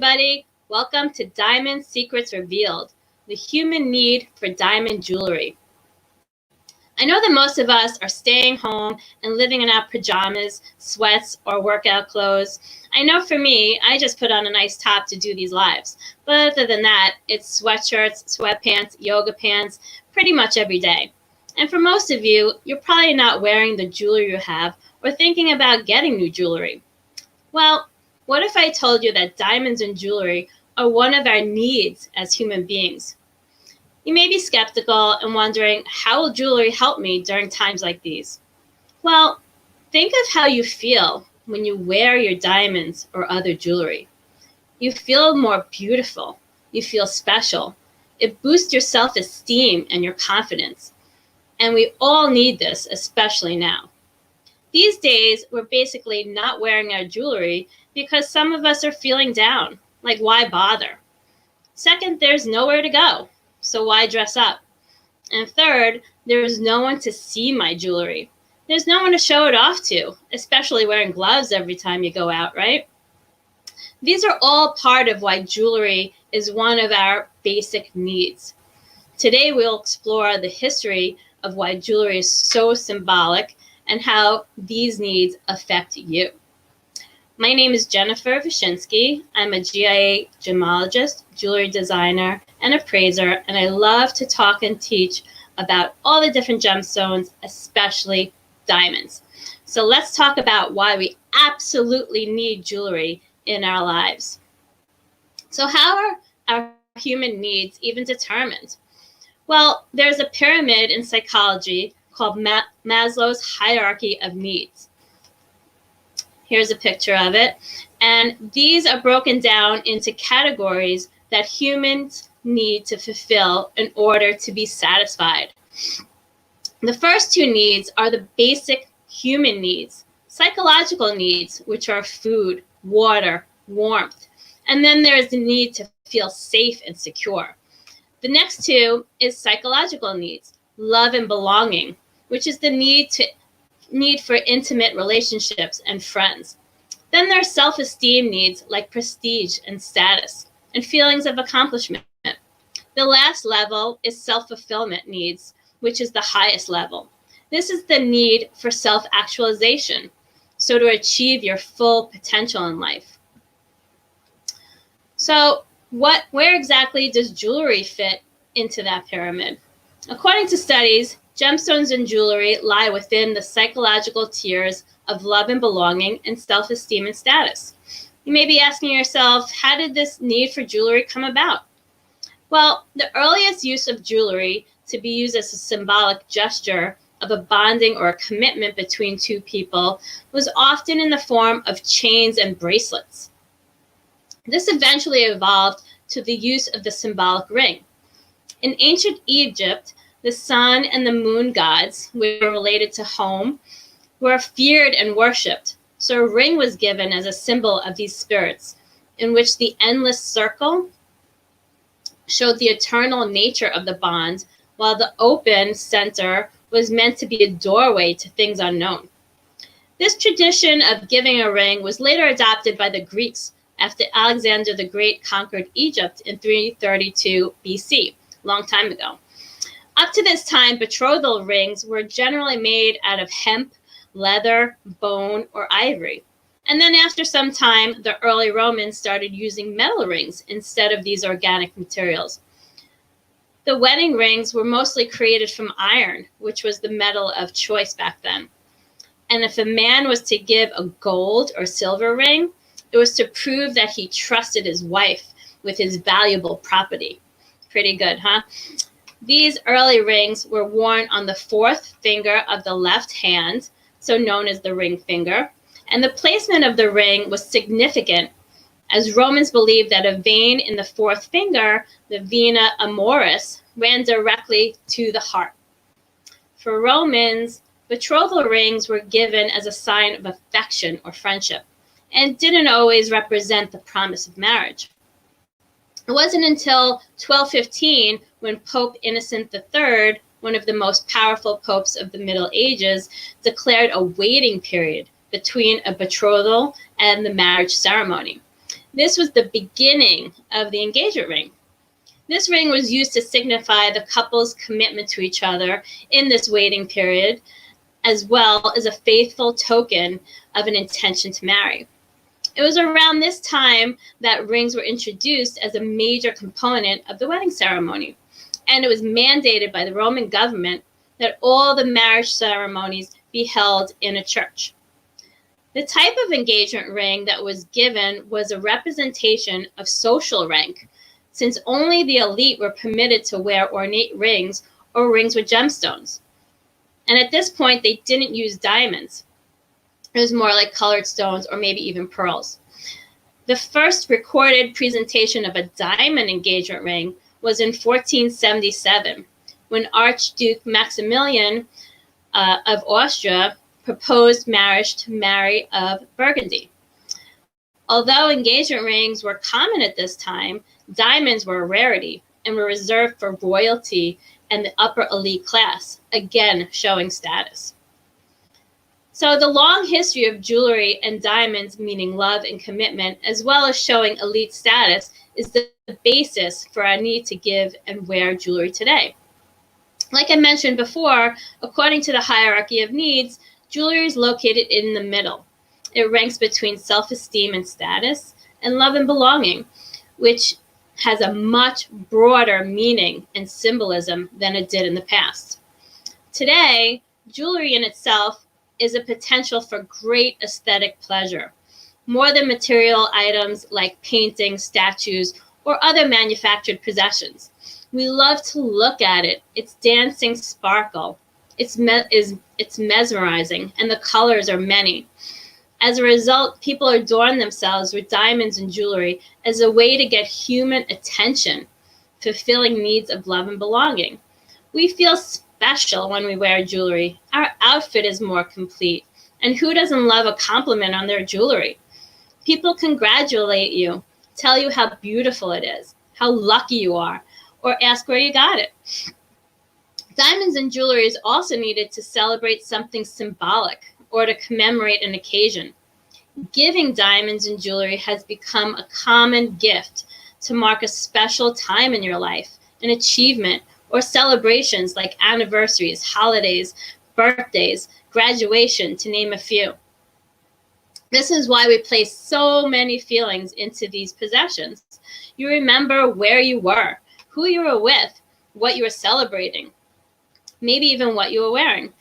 everybody. Welcome to Diamond Secrets Revealed, the human need for diamond jewelry. I know that most of us are staying home and living in our pajamas, sweats, or workout clothes. I know for me, I just put on a nice top to do these lives. But other than that, it's sweatshirts, sweatpants, yoga pants, pretty much every day. And for most of you, you're probably not wearing the jewelry you have or thinking about getting new jewelry. Well, what if I told you that diamonds and jewelry are one of our needs as human beings? You may be skeptical and wondering, how will jewelry help me during times like these? Well, think of how you feel when you wear your diamonds or other jewelry. You feel more beautiful. You feel special. It boosts your self-esteem and your confidence. And we all need this, especially now. These days, we're basically not wearing our jewelry because some of us are feeling down. Like, why bother? Second, there's nowhere to go, so why dress up? And third, there is no one to see my jewelry. There's no one to show it off to, especially wearing gloves every time you go out, right? These are all part of why jewelry is one of our basic needs. Today, we'll explore the history of why jewelry is so symbolic and how these needs affect you. My name is Jennifer Wyszynski. I'm a GIA gemologist, jewelry designer, and appraiser, and I love to talk and teach about all the different gemstones, especially diamonds. So let's talk about why we absolutely need jewelry in our lives. So how are our human needs even determined? Well, there's a pyramid in psychology called Maslow's Hierarchy of Needs. Here's a picture of it. And these are broken down into categories that humans need to fulfill in order to be satisfied. The first two needs are the basic human needs, psychological needs, which are food, water, warmth. And then there's the need to feel safe and secure. The next two is psychological needs, love and belonging, which is the need for intimate relationships and friends. Then there are self-esteem needs like prestige and status and feelings of accomplishment. The last level is self-fulfillment needs, which is the highest level. This is the need for self-actualization, so to achieve your full potential in life. So where exactly does jewelry fit into that pyramid? According to studies, gemstones and jewelry lie within the psychological tiers of love and belonging and self-esteem and status. You may be asking yourself, how did this need for jewelry come about? Well, the earliest use of jewelry to be used as a symbolic gesture of a bonding or a commitment between two people was often in the form of chains and bracelets. This eventually evolved to the use of the symbolic ring. In ancient Egypt, the sun and the moon gods, which were related to home, were feared and worshipped. So a ring was given as a symbol of these spirits, in which the endless circle showed the eternal nature of the bond, while the open center was meant to be a doorway to things unknown. This tradition of giving a ring was later adopted by the Greeks after Alexander the Great conquered Egypt in 332 BC, a long time ago. Up to this time, betrothal rings were generally made out of hemp, leather, bone, or ivory. And then after some time, the early Romans started using metal rings instead of these organic materials. The wedding rings were mostly created from iron, which was the metal of choice back then. And if a man was to give a gold or silver ring, it was to prove that he trusted his wife with his valuable property. Pretty good, huh? These early rings were worn on the fourth finger of the left hand, so known as the ring finger. And the placement of the ring was significant, as Romans believed that a vein in the fourth finger, the vena amoris, ran directly to the heart. For Romans, betrothal rings were given as a sign of affection or friendship, and didn't always represent the promise of marriage. It wasn't until 1215 when Pope Innocent III, one of the most powerful popes of the Middle Ages, declared a waiting period between a betrothal and the marriage ceremony. This was the beginning of the engagement ring. This ring was used to signify the couple's commitment to each other in this waiting period, as well as a faithful token of an intention to marry. It was around this time that rings were introduced as a major component of the wedding ceremony, and it was mandated by the Roman government that all the marriage ceremonies be held in a church. The type of engagement ring that was given was a representation of social rank, since only the elite were permitted to wear ornate rings or rings with gemstones. And at this point, they didn't use diamonds. It was more like colored stones or maybe even pearls. The first recorded presentation of a diamond engagement ring was in 1477, when Archduke Maximilian of Austria proposed marriage to Mary of Burgundy. Although engagement rings were common at this time, diamonds were a rarity and were reserved for royalty and the upper elite class, again showing status. So the long history of jewelry and diamonds meaning love and commitment, as well as showing elite status, is the basis for our need to give and wear jewelry today. Like I mentioned before, according to the hierarchy of needs, jewelry is located in the middle. It ranks between self-esteem and status, and love and belonging, which has a much broader meaning and symbolism than it did in the past. Today, jewelry in itself is a potential for great aesthetic pleasure, more than material items like paintings, statues, or other manufactured possessions. We love to look at it, its dancing sparkle, it's mesmerizing, and the colors are many. As a result, people adorn themselves with diamonds and jewelry as a way to get human attention, fulfilling needs of love and belonging. We feel special when we wear jewelry. Our outfit is more complete. And who doesn't love a compliment on their jewelry? People congratulate you, tell you how beautiful it is, how lucky you are, or ask where you got it. Diamonds and jewelry is also needed to celebrate something symbolic or to commemorate an occasion. Giving diamonds and jewelry has become a common gift to mark a special time in your life, an achievement, or celebrations like anniversaries, holidays, birthdays, graduation, to name a few. This is why we place so many feelings into these possessions. You remember where you were, who you were with, what you were celebrating, maybe even what you were wearing.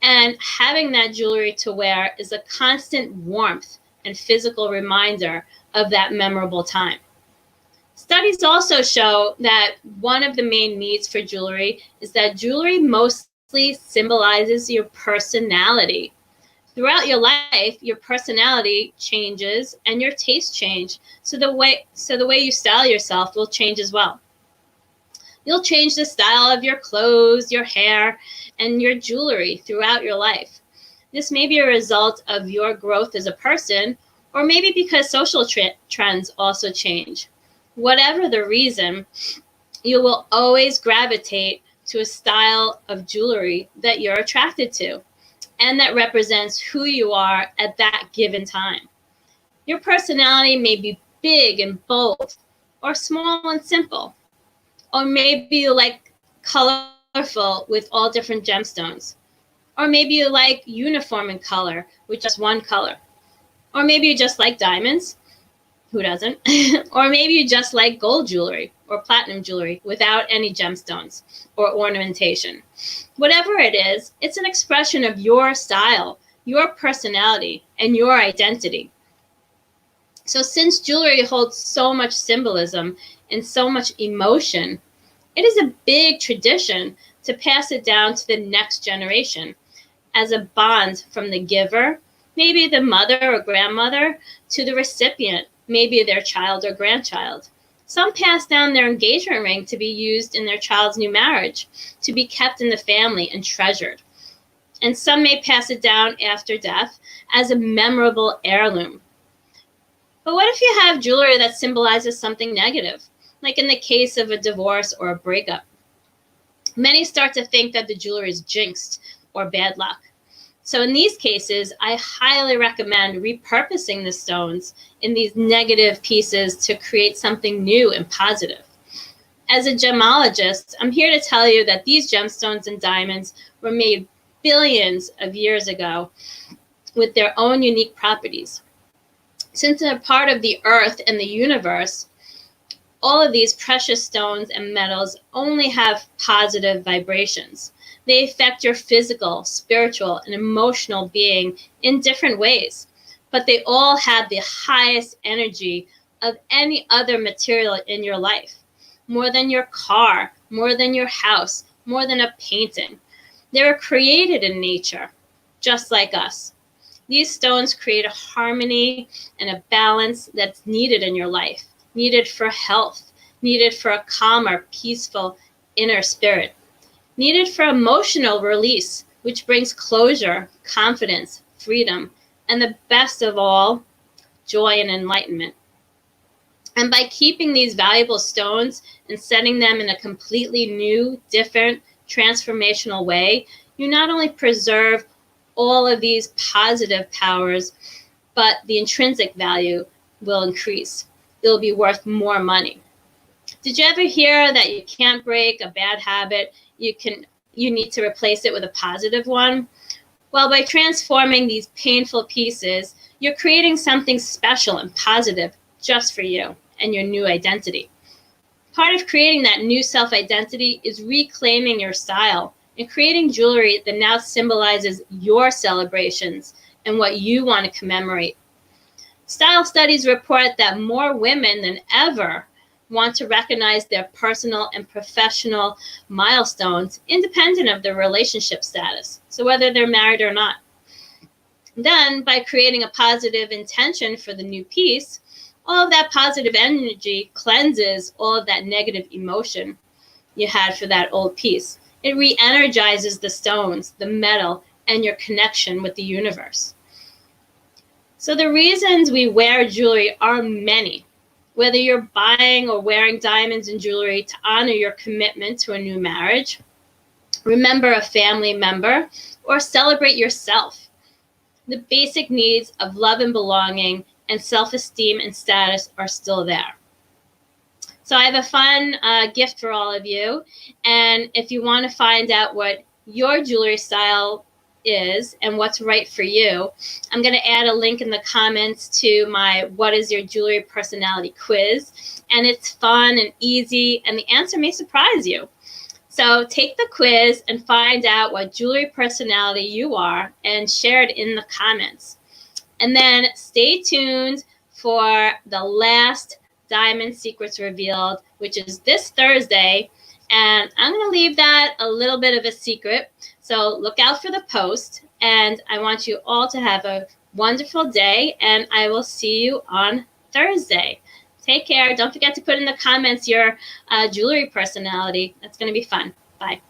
And having that jewelry to wear is a constant warmth and physical reminder of that memorable time. Studies also show that one of the main needs for jewelry is that jewelry mostly symbolizes your personality. Throughout your life, your personality changes and your tastes change. So the way you style yourself will change as well. You'll change the style of your clothes, your hair, and your jewelry throughout your life. This may be a result of your growth as a person, or maybe because social trends also change. Whatever the reason, you will always gravitate to a style of jewelry that you're attracted to and that represents who you are at that given time. Your personality may be big and bold, or small and simple. Or maybe you like colorful with all different gemstones. Or maybe you like uniform in color with just one color. Or maybe you just like diamonds. Who doesn't? Or maybe you just like gold jewelry or platinum jewelry without any gemstones or ornamentation. Whatever it is, it's an expression of your style, your personality, and your identity. So since jewelry holds so much symbolism and so much emotion, it is a big tradition to pass it down to the next generation as a bond from the giver, maybe the mother or grandmother, to the recipient, maybe their child or grandchild. Some pass down their engagement ring to be used in their child's new marriage, to be kept in the family and treasured. And some may pass it down after death as a memorable heirloom. But what if you have jewelry that symbolizes something negative, like in the case of a divorce or a breakup? Many start to think that the jewelry is jinxed or bad luck. So in these cases, I highly recommend repurposing the stones in these negative pieces to create something new and positive. As a gemologist, I'm here to tell you that these gemstones and diamonds were made billions of years ago with their own unique properties. Since they're part of the earth and the universe, all of these precious stones and metals only have positive vibrations. They affect your physical, spiritual, and emotional being in different ways, but they all have the highest energy of any other material in your life. More than your car, more than your house, more than a painting. They were created in nature, just like us. These stones create a harmony and a balance that's needed in your life, needed for health, needed for a calmer, peaceful inner spirit, needed for emotional release, which brings closure, confidence, freedom, and the best of all, joy and enlightenment. And by keeping these valuable stones and setting them in a completely new, different, transformational way, you not only preserve all of these positive powers, but the intrinsic value will increase. It'll be worth more money. Did you ever hear that you can't break a bad habit? You need to replace it with a positive one? Well, by transforming these painful pieces, you're creating something special and positive just for you and your new identity. Part of creating that new self-identity is reclaiming your style and creating jewelry that now symbolizes your celebrations and what you want to commemorate. Style studies report that more women than ever want to recognize their personal and professional milestones independent of their relationship status, so whether they're married or not. Then, by creating a positive intention for the new piece, all of that positive energy cleanses all of that negative emotion you had for that old piece. It re-energizes the stones, the metal, and your connection with the universe. So the reasons we wear jewelry are many. Whether you're buying or wearing diamonds and jewelry to honor your commitment to a new marriage, remember a family member, or celebrate yourself. The basic needs of love and belonging and self-esteem and status are still there. So I have a fun gift for all of you. And if you want to find out what your jewelry style is and what's right for you, I'm going to add a link in the comments to my What is Your Jewelry Personality quiz. And it's fun and easy, and the answer may surprise you. So take the quiz and find out what jewelry personality you are and share it in the comments. And then stay tuned for the last Diamond Secrets Revealed, which is this Thursday. And I'm going to leave that a little bit of a secret. So look out for the post. And I want you all to have a wonderful day. And I will see you on Thursday. Take care. Don't forget to put in the comments your jewelry personality. That's going to be fun. Bye.